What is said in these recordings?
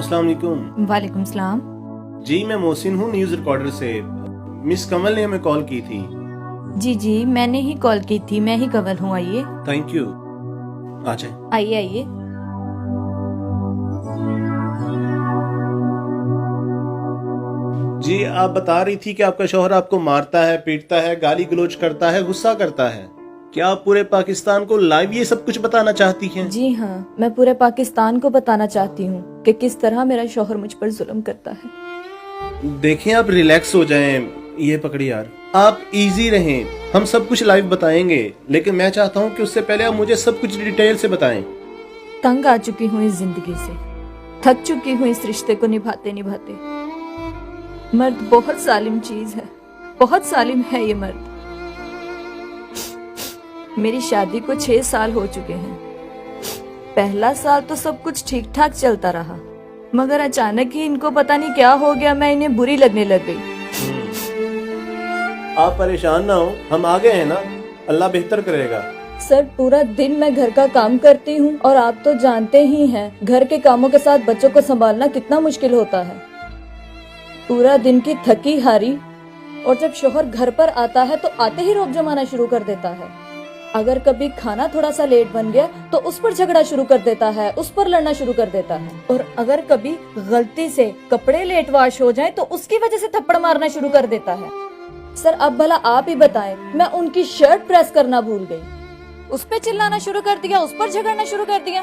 अस्सलाम वालेकुम। वालेकुम सलाम। जी मैं मोहसिन हूँ न्यूज रिकॉर्डर से। मिस कमल ने हमें कॉल की थी। जी जी मैंने ही कॉल की थी, मैं ही कवल हूँ। आइए थैंक यू। आ जाए। आइए आइए। जी आप बता रही थी कि आपका शौहर आपको मारता है, पीटता है, गाली गलौज करता है, गुस्सा करता है। क्या आप पूरे पाकिस्तान को लाइव ये सब कुछ बताना चाहती हैं? जी हाँ, मैं पूरे पाकिस्तान को बताना चाहती हूँ कि किस तरह मेरा शौहर मुझ पर जुल्म करता है। देखें आप रिलैक्स हो जाएं। ये पकड़ी यार, आप इजी रहें। हम सब कुछ लाइव बताएंगे, लेकिन मैं चाहता हूँ कि उससे पहले आप मुझे सब कुछ डिटेल से बताएं। तंग आ चुकी हूँ इस जिंदगी से, थक चुकी हूँ इस रिश्ते को निभाते निभाते। मर्द बहुत जालिम चीज है, बहुत जालिम है ये मर्द। मेरी शादी को 6 साल हो चुके हैं। पहला साल तो सब कुछ ठीक ठाक चलता रहा, मगर अचानक ही इनको पता नहीं क्या हो गया, मैं इन्हें बुरी लगने लग गई। आप परेशान ना हो, हम आ गए हैं ना, अल्लाह बेहतर करेगा। सर पूरा दिन मैं घर का काम करती हूँ और आप तो जानते ही हैं घर के कामों के साथ बच्चों को संभालना कितना मुश्किल होता है। पूरा दिन की थकी हारी, और जब शोहर घर पर आता है तो आते ही रोक जमाना शुरू कर देता है। अगर कभी खाना थोड़ा सा लेट बन गया तो उस पर झगड़ा शुरू कर देता है, उस पर लड़ना शुरू कर देता है। और अगर कभी गलती से कपड़े लेट वॉश हो जाए तो उसकी वजह से थप्पड़ मारना शुरू कर देता है। सर अब भला आप ही बताएं, मैं उनकी शर्ट प्रेस करना भूल गई, उस पर चिल्लाना शुरू कर दिया, उस पर झगड़ना शुरू कर दिया।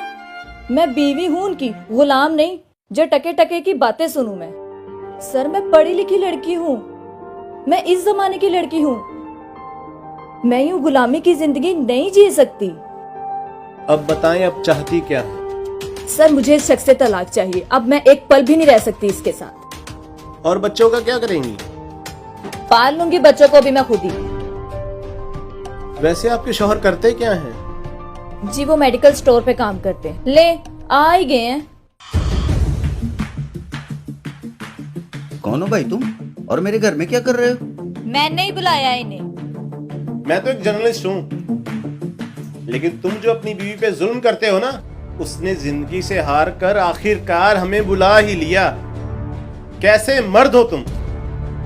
मैं बीवी हूँ उनकी, गुलाम नहीं जो टके टके की बातें सुनूं मैं। सर मैं पढ़ी लिखी लड़की हूँ, मैं इस जमाने की लड़की हूँ, मैं यूं गुलामी की जिंदगी नहीं जी सकती। अब बताएं, अब चाहती क्या है? सर मुझे इस शख्स से तलाक चाहिए, अब मैं एक पल भी नहीं रह सकती इसके साथ। और बच्चों का क्या करेंगी? पाल लूंगी बच्चों को भी मैं खुद ही। वैसे आपके शौहर करते क्या हैं? जी वो मेडिकल स्टोर पे काम करते हैं। ले आ ही गए हैं। कौन हो भाई तुम, और मेरे घर में क्या कर रहे हो? मैंने ही बुलाया इन्हें। मैं तो एक जर्नलिस्ट हूँ, लेकिन तुम जो अपनी बीवी पे जुल्म करते हो ना, उसने जिंदगी से हार कर आखिरकार हमें बुला ही लिया। कैसे मर्द हो तुम?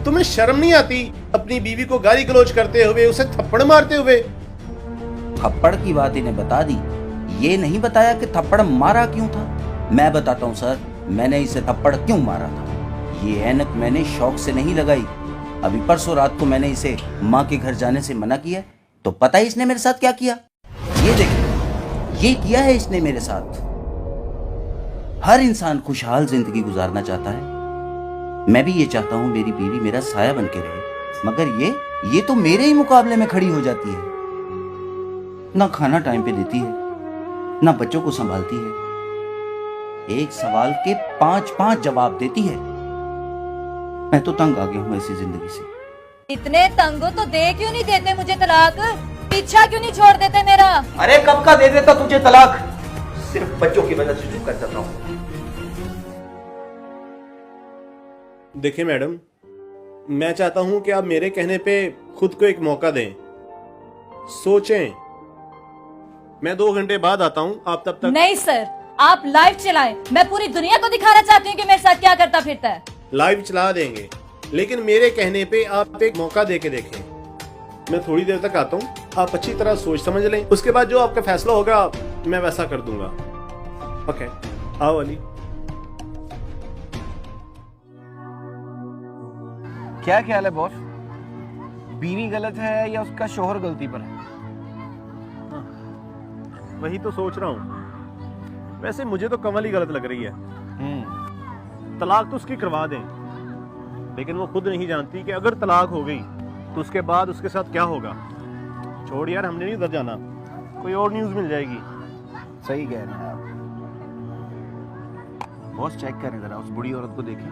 तुम्हें शर्म नहीं आती अपनी बीवी को गाली गलौज करते हुए, उसे थप्पड़ मारते हुए? थप्पड़ की बात इन्हें बता दी, ये नहीं बताया कि थप्पड़ मारा क्यों था। मैं बताता हूँ सर, मैंने इसे थप्पड़ क्यों मारा था। ये ऐनक मैंने शौक से नहीं लगाई। अभी परसों रात को मैंने इसे माँ के घर जाने से मना किया, तो पता है इसने मेरे साथ क्या किया? ये देखिए, ये किया है इसने मेरे साथ। हर इंसान खुशहाल जिंदगी गुजारना चाहता है, मैं भी ये चाहता हूँ मेरी बीवी मेरा साया बन के रहे, मगर ये तो मेरे ही मुकाबले में खड़ी हो जाती है। ना खाना टाइम पे देती है, ना बच्चों को संभालती है, एक सवाल के 5-5 जवाब देती है। मैं तो तंग आ गया हूँ ऐसी जिंदगी से। इतने तंग हो तो दे क्यों नहीं देते मुझे तलाक? पीछा क्यों नहीं छोड़ देते मेरा? अरे कब का दे देता तुझे तलाक, सिर्फ बच्चों की वजह से चुप कर जाता हूँ। देखिए मैडम, मैं चाहता हूं कि आप मेरे कहने पे खुद को एक मौका दें, सोचें। मैं 2 घंटे बाद आता हूं, आप तब तक। नहीं सर, आप लाइव चलाएं, मैं पूरी दुनिया को दिखाना चाहती हूँ कि मेरे साथ क्या करता फिरता है। लाइव चला देंगे, लेकिन मेरे कहने पे आप एक मौका दे के देखें। मैं थोड़ी देर तक आता हूँ, आप अच्छी तरह सोच समझ लें, उसके बाद जो आपका फैसला होगा मैं वैसा कर दूंगा। ओके, आओ अली। क्या ख्याल है बॉस, बीवी गलत है या उसका शोहर गलती पर है? वही तो सोच रहा हूँ। वैसे मुझे तो कमल ही गलत लग रही है। तलाक तो उसकी करवा दें, लेकिन वो खुद नहीं जानती कि अगर तलाक हो गई तो उसके बाद उसके साथ क्या होगा। छोड़ यार, हमने नहीं उधर जाना, कोई और न्यूज़ मिल जाएगी। सही कह रहे हैं आप। बॉस चेक करें जरा, उस बूढ़ी औरत को देखें।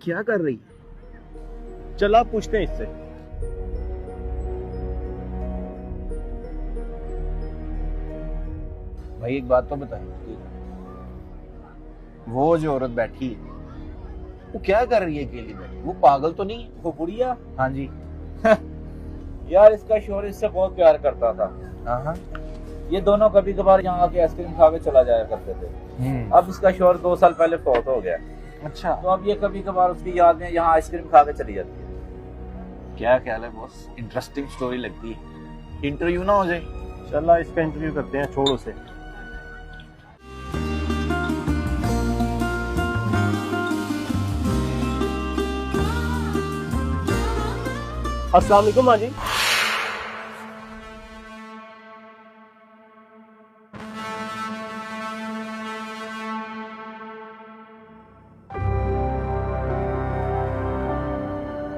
क्या कर रही? चल आप पूछते हैं इससे। भाई एक बात तो बताएं, वो जो औरत बैठी है वो क्या कर रही है अकेली बैठी? वो पागल तो नहीं है? वो बुढ़िया हाँ जी। यार, इसका शोहर इससे बहुत प्यार करता था। हाँ। ये दोनों कभी कभार यहाँ आके आइसक्रीम खा के चला जाया करते थे। अब इसका शोहर 2 साल पहले फौत हो गया, अच्छा, तो अब ये कभी कभार उसकी याद में यहाँ आइसक्रीम खा के चली जाती है। क्या ख्याल है बॉस? इंटरेस्टिंग स्टोरी लगती है। इंटरव्यू ना हो जाए? चल इसका इंटरव्यू करते हैं, छोड़ उसे। अस्सलाम वालेकुम माँ जी।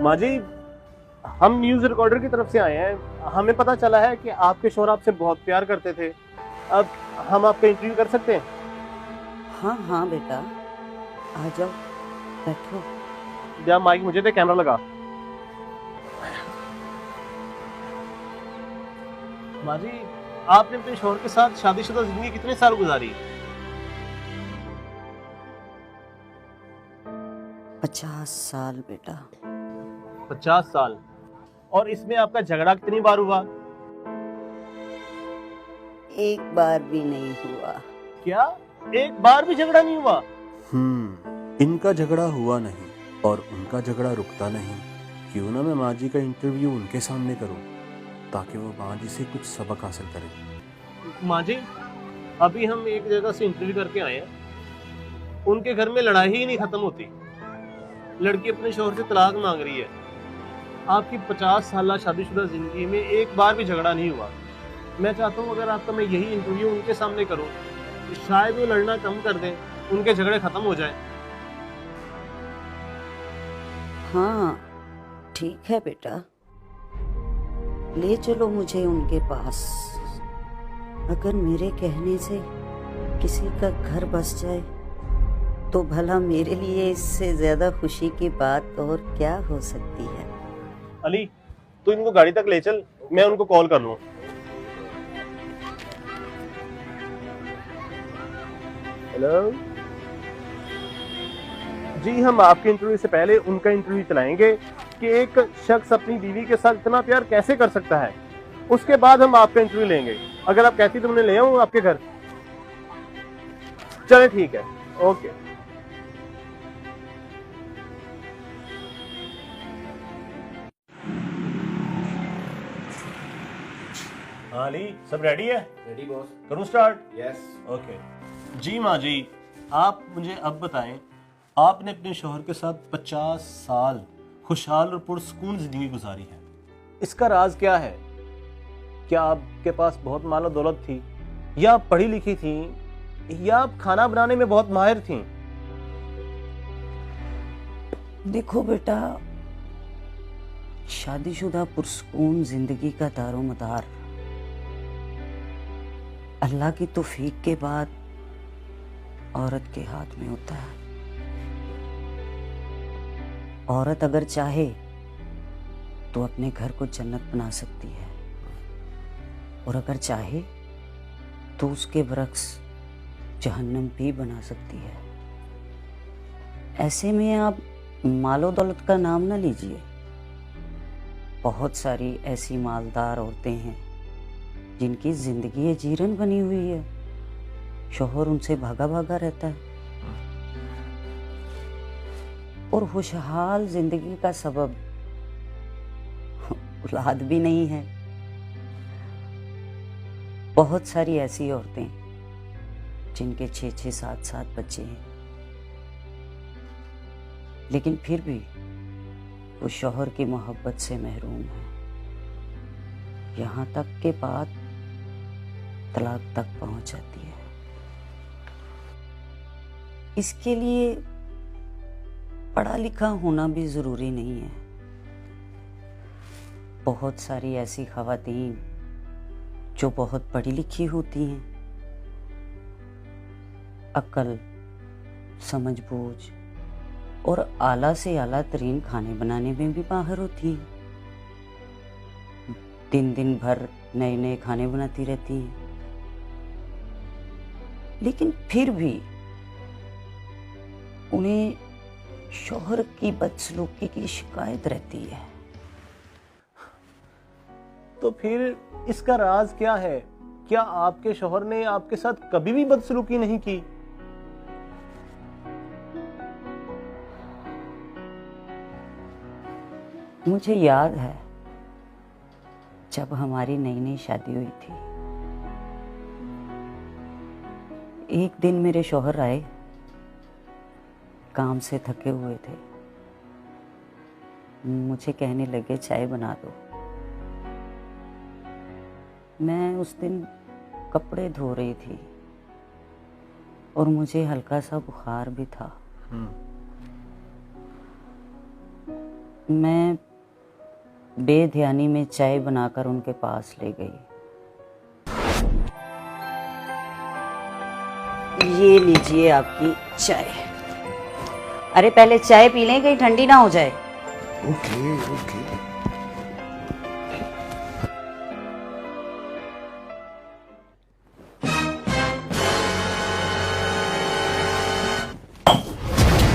माँ जी, हम न्यूज़ रिकॉर्डर की तरफ से आए हैं। हमें पता चला है कि आपके शौहर आपसे बहुत प्यार करते थे। अब हम आपका इंटरव्यू कर सकते हैं? हाँ हाँ बेटा, आ जाओ, बैठो। या माइक मुझे दे, कैमरा लगा। माँ जी, आपने अपने शौहर के साथ शादीशुदा जिंदगी कितने साल गुजारी? 50 साल बेटा। 50 साल। और इसमें आपका झगड़ा कितनी बार हुआ? एक बार भी नहीं हुआ। क्या एक बार भी झगड़ा नहीं हुआ? इनका झगड़ा हुआ नहीं और उनका झगड़ा रुकता नहीं। क्यों ना मैं माँ जी का इंटरव्यू उनके सामने करूं, ताकि वो माँ जी से कुछ सबक हासिल करें। माँ जी, अभी हम एक जगह से इंटरव्यू करके आए हैं। उनके घर में लड़ाई ही नहीं खत्म होती। लड़की अपने शौहर से तलाक मांग रही है। आपकी 50 साल शादीशुदा जिंदगी में एक बार भी झगड़ा नहीं हुआ। मैं चाहता हूँ अगर आपका मैं यही इंटरव्यू उनके सामने करूँ, तो शायद वो लड़ना कम कर दें, उनके झगड़े खत्म हो जाएं। हाँ ठीक है बेटा, ले चलो मुझे उनके पास। अगर मेरे कहने से किसी का घर बस जाए तो भला मेरे लिए इससे ज्यादा खुशी की बात और क्या हो सकती है। अली, तू इनको गाड़ी तक ले चल, मैं उनको कॉल कर लूँ। हेलो जी, हम आपके इंटरव्यू से पहले उनका इंटरव्यू चलाएंगे कि एक शख्स अपनी बीवी के साथ इतना प्यार कैसे कर सकता है। उसके बाद हम आपका इंटरव्यू लेंगे। अगर आप कहती तो मैं ले आऊं आपके घर। चले ठीक है, ओके। हाँ अली, सब रेडी है? Ready boss. करूं स्टार्ट? यस। ओके। जी माँ जी, आप मुझे अब बताएं, आपने अपने शौहर के साथ 50 साल खुशहाल और पुरसकून जिंदगी गुजारी है। इसका राज क्या है? क्या आपके पास बहुत मालो दौलत थी, या आप पढ़ी लिखी थी, या आप खाना बनाने में बहुत माहिर थी? देखो बेटा, शादीशुदा पुरसकून जिंदगी का दारोमदार अल्लाह की तौफीक के बाद औरत के हाथ में होता है। औरत अगर चाहे तो अपने घर को जन्नत बना सकती है, और अगर चाहे तो उसके बरक्स जहन्नम भी बना सकती है। ऐसे में आप मालो दौलत का नाम ना लीजिए। बहुत सारी ऐसी मालदार औरतें हैं जिनकी जिंदगी जीरन बनी हुई है, शौहर उनसे भागा भागा रहता है, और खुशहाल जिंदगी का सबब औलाद भी नहीं है। बहुत सारी ऐसी औरतें जिनके 6-6, 7-7 बच्चे हैं, लेकिन फिर भी वो शौहर की मोहब्बत से महरूम है। यहाँ तक के बाद तलाक तक पहुंच जाती है। इसके लिए पढ़ा लिखा होना भी जरूरी नहीं है। बहुत सारी ऐसी खवातीन जो बहुत पढ़ी लिखी होती हैं, अक्ल, समझ बूझ, और आला से आला तरीन खाने बनाने में भी माहिर होती हैं। दिन दिन भर नए नए खाने बनाती रहती हैं, लेकिन फिर भी उन्हें शौहर की बदसलूकी की शिकायत रहती है। तो फिर इसका राज क्या है? क्या आपके शौहर ने आपके साथ कभी भी बदसलूकी नहीं की? मुझे याद है जब हमारी नई नई शादी हुई थी, एक दिन मेरे शौहर आए, काम से थके हुए थे, मुझे कहने लगे चाय बना दो। मैं उस दिन कपड़े धो रही थी और मुझे हल्का सा बुखार भी था। मैं बेध्यानी में चाय बनाकर उनके पास ले गई। ये लीजिए आपकी चाय। अरे पहले चाय पी लें, कहीं ठंडी ना हो जाए। Okay okay.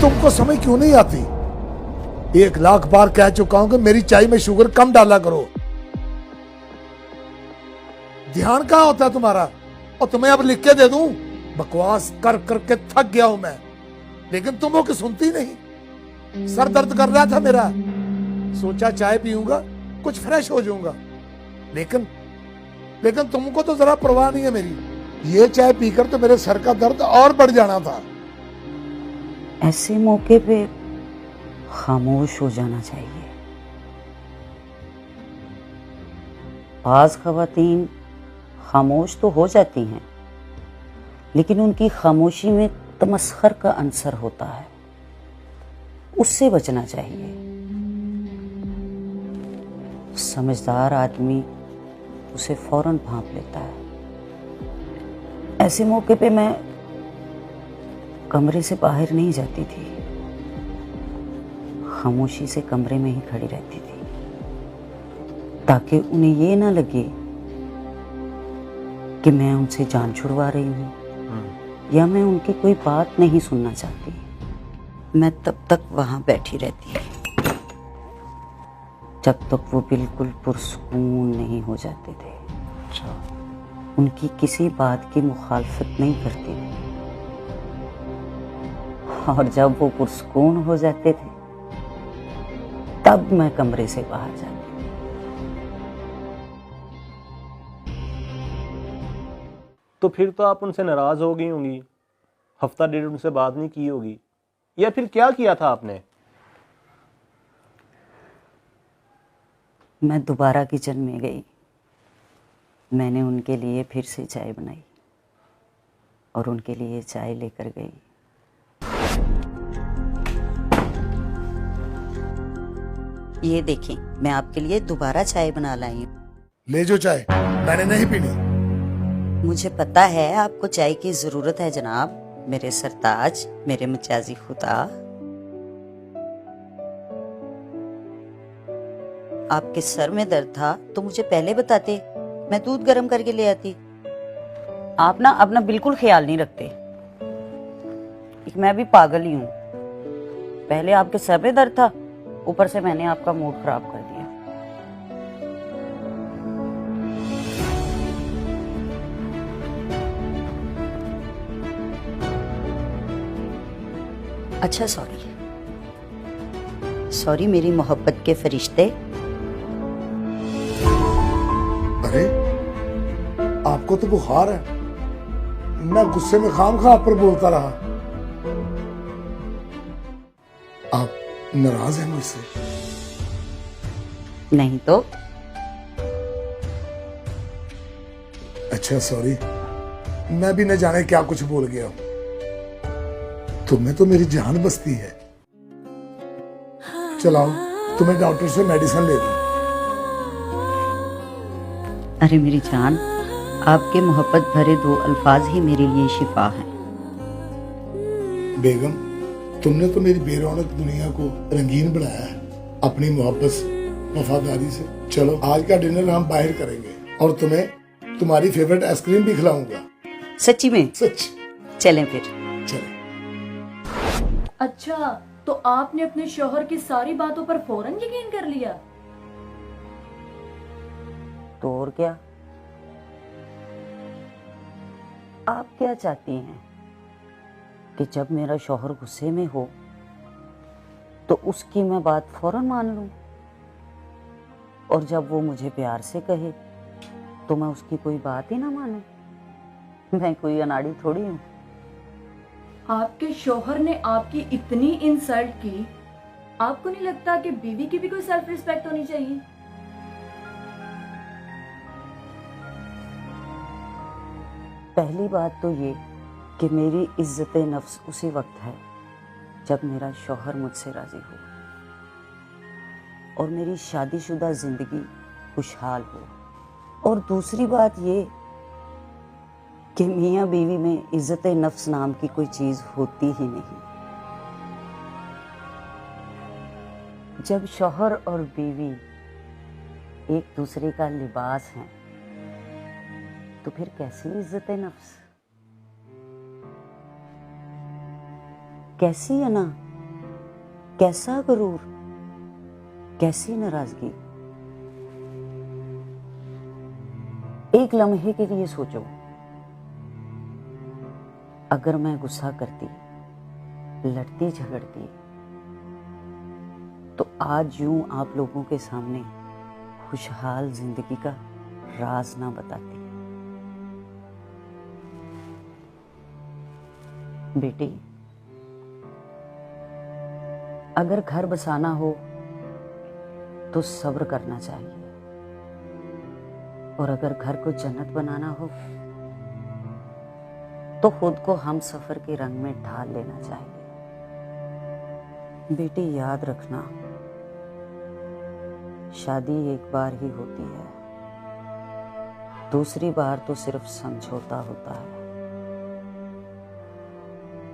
तुमको समझ क्यों नहीं आती? 1,00,000 बार कह चुका हूं कि मेरी चाय में शुगर कम डाला करो। ध्यान कहाँ होता है तुम्हारा? और तुम्हें अब लिख के दे दूं? बकवास कर करके थक गया हूं मैं, लेकिन तुम हो कि सुनती नहीं। सर दर्द कर रहा था मेरा, सोचा चाय पीऊंगा कुछ फ्रेश हो जाऊंगा, लेकिन तुमको तो जरा परवाह नहीं है मेरी। ये चाय पीकर तो मेरे सर का दर्द और बढ़ जाना था। ऐसे मौके पे खामोश हो जाना चाहिए। बाज खवातीन खामोश तो हो जाती हैं, लेकिन उनकी खामोशी में तमस्खर का अंसर होता है, उससे बचना चाहिए। समझदार आदमी उसे फौरन भांप लेता है। ऐसे मौके पे मैं कमरे से बाहर नहीं जाती थी, खामोशी से कमरे में ही खड़ी रहती थी, ताकि उन्हें ये ना लगे कि मैं उनसे जान छुड़वा रही हूँ या मैं उनकी कोई बात नहीं सुनना चाहती। मैं तब तक वहां बैठी रहती जब तक वो बिल्कुल पुरसकून नहीं हो जाते थे। उनकी किसी बात की मुखालफत नहीं करती थी, और जब वो पुरसकून हो जाते थे तब मैं कमरे से बाहर जाती। तो फिर तो आप उनसे नाराज हो गई होंगी, हफ्ता डेढ़ उनसे बात नहीं की होगी, या फिर क्या किया था आपने? मैं दोबारा किचन में गई, मैंने उनके लिए फिर से चाय बनाई और उनके लिए चाय लेकर गई। ये देखें, मैं आपके लिए दोबारा चाय बना लाई हूँ। ले जो चाय, मैंने नहीं पीनी। मुझे पता है आपको चाय की जरूरत है जनाब, मेरे सरताज, मेरे मजाजी खुदा। आपके सर में दर्द था तो मुझे पहले बताते, मैं दूध गर्म करके ले आती। आप ना अपना बिल्कुल ख्याल नहीं रखते। मैं भी पागल ही हूँ, पहले आपके सर में दर्द था, ऊपर से मैंने आपका मूड खराब कर दिया। अच्छा सॉरी मेरी मोहब्बत के फरिश्ते। अरे आपको तो बुखार है, मैं गुस्से में खामखा आप पर बोलता रहा। आप नाराज हैं मुझसे? नहीं तो। अच्छा सॉरी, मैं भी न जाने क्या कुछ बोल गया हूं। तुम्हें तो मेरी जान बसती है। चलाओ, तुम्हें डॉक्टर से मेडिसिन ले दूं। अरे मेरी जान, आपके मोहब्बत भरे दो अल्फाज ही मेरे लिए शिफा हैं। बेगम, तुमने तो मेरी बेरौनक दुनिया को रंगीन बनाया है अपनी मोहब्बत से, वफादारी से। चलो आज का डिनर हम बाहर करेंगे और तुम्हें तुम्हारी फेवरेट आइसक्रीम भी खिलाऊंगा। सच्ची में? सच। चलें फिर। चलो। अच्छा, तो आपने अपने शौहर की सारी बातों पर फौरन यकीन कर लिया? तो और क्या, आप क्या चाहती हैं कि जब मेरा शौहर गुस्से में हो तो उसकी मैं बात फौरन मान लूं, और जब वो मुझे प्यार से कहे तो मैं उसकी कोई बात ही ना मानूं? मैं कोई अनाड़ी थोड़ी हूं। आपके शौहर ने आपकी इतनी इंसल्ट की, आपको नहीं लगता कि बीवी की भी कोई सेल्फ रिस्पेक्ट होनी चाहिए? पहली बात तो ये कि मेरी इज्जत नफ्स उसी वक्त है जब मेरा शौहर मुझसे राजी हो और मेरी शादीशुदा जिंदगी खुशहाल हो। और दूसरी बात ये कि मियाँ बीवी में इज्जत नफ्स नाम की कोई चीज होती ही नहीं। जब शौहर और बीवी एक दूसरे का लिबास हैं तो फिर कैसी इज्जत नफ्स, कैसी अना, कैसा गुरूर, कैसी नाराजगी। एक लम्हे के लिए सोचो, अगर मैं गुस्सा करती, लड़ती झगड़ती, तो आज यूं आप लोगों के सामने खुशहाल जिंदगी का राज ना बताती। बेटी, अगर घर बसाना हो तो सब्र करना चाहिए, और अगर घर को जन्नत बनाना हो तो खुद को हम सफर के रंग में ढाल लेना चाहिए। बेटी, याद रखना, शादी एक बार ही होती है, दूसरी बार तो सिर्फ समझौता होता है,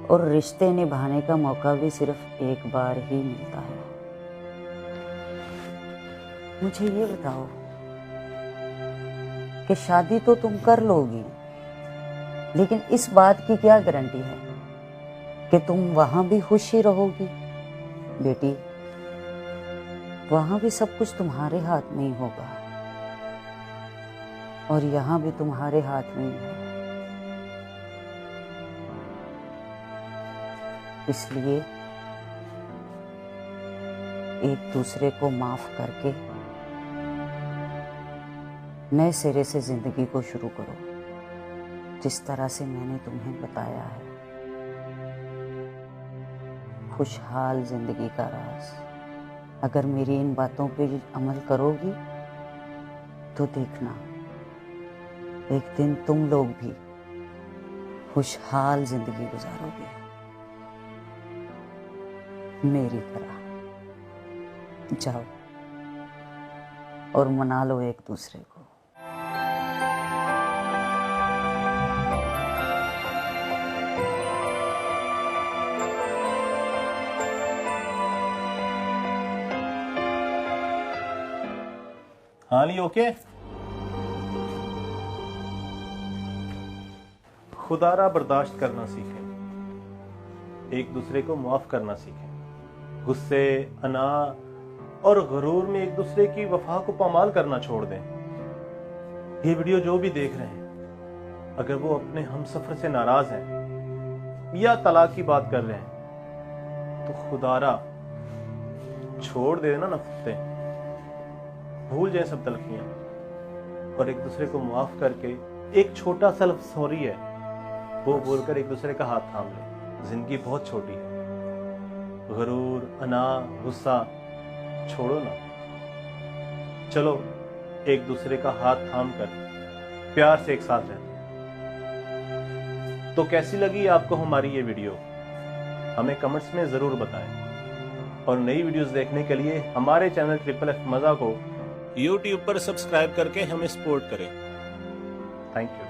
और रिश्ते निभाने का मौका भी सिर्फ एक बार ही मिलता है। मुझे ये बताओ कि शादी तो तुम कर लोगी, लेकिन इस बात की क्या गारंटी है कि तुम वहां भी खुश ही रहोगी? बेटी, वहां भी सब कुछ तुम्हारे हाथ में ही होगा, और यहां भी तुम्हारे हाथ में ही है। इसलिए एक दूसरे को माफ करके नए सिरे से जिंदगी को शुरू करो, जिस तरह से मैंने तुम्हें बताया है। खुशहाल जिंदगी का राज, अगर मेरी इन बातों पे अमल करोगी तो देखना, एक दिन तुम लोग भी खुशहाल जिंदगी गुजारोगे मेरी तरह। जाओ और मना लो एक दूसरे को। हाँ ली ओके। खुदारा बर्दाश्त करना सीखें, एक दूसरे को माफ करना सीखें, गुस्से, अना और गुरूर में एक दूसरे की वफा को पामाल करना छोड़ दें। ये वीडियो जो भी देख रहे हैं, अगर वो अपने हमसफर से नाराज हैं या तलाक की बात कर रहे हैं तो खुदारा छोड़ देना नफरतें, भूल जाए सब तलखियां और एक दूसरे को माफ करके एक छोटा सा लफ्ज़ सॉरी है वो बोलकर एक दूसरे का हाथ थाम ले। जिंदगी बहुत छोटी है, गुरूर, अना, गुस्सा छोड़ो ना। चलो एक दूसरे का हाथ थाम कर प्यार से एक साथ रहते हैं। तो कैसी लगी आपको हमारी ये वीडियो, हमें कमेंट्स में जरूर बताएं, और नई वीडियोस देखने के लिए हमारे चैनल FFF मज़ा को YouTube पर सब्सक्राइब करके हमें सपोर्ट करें। Thank you.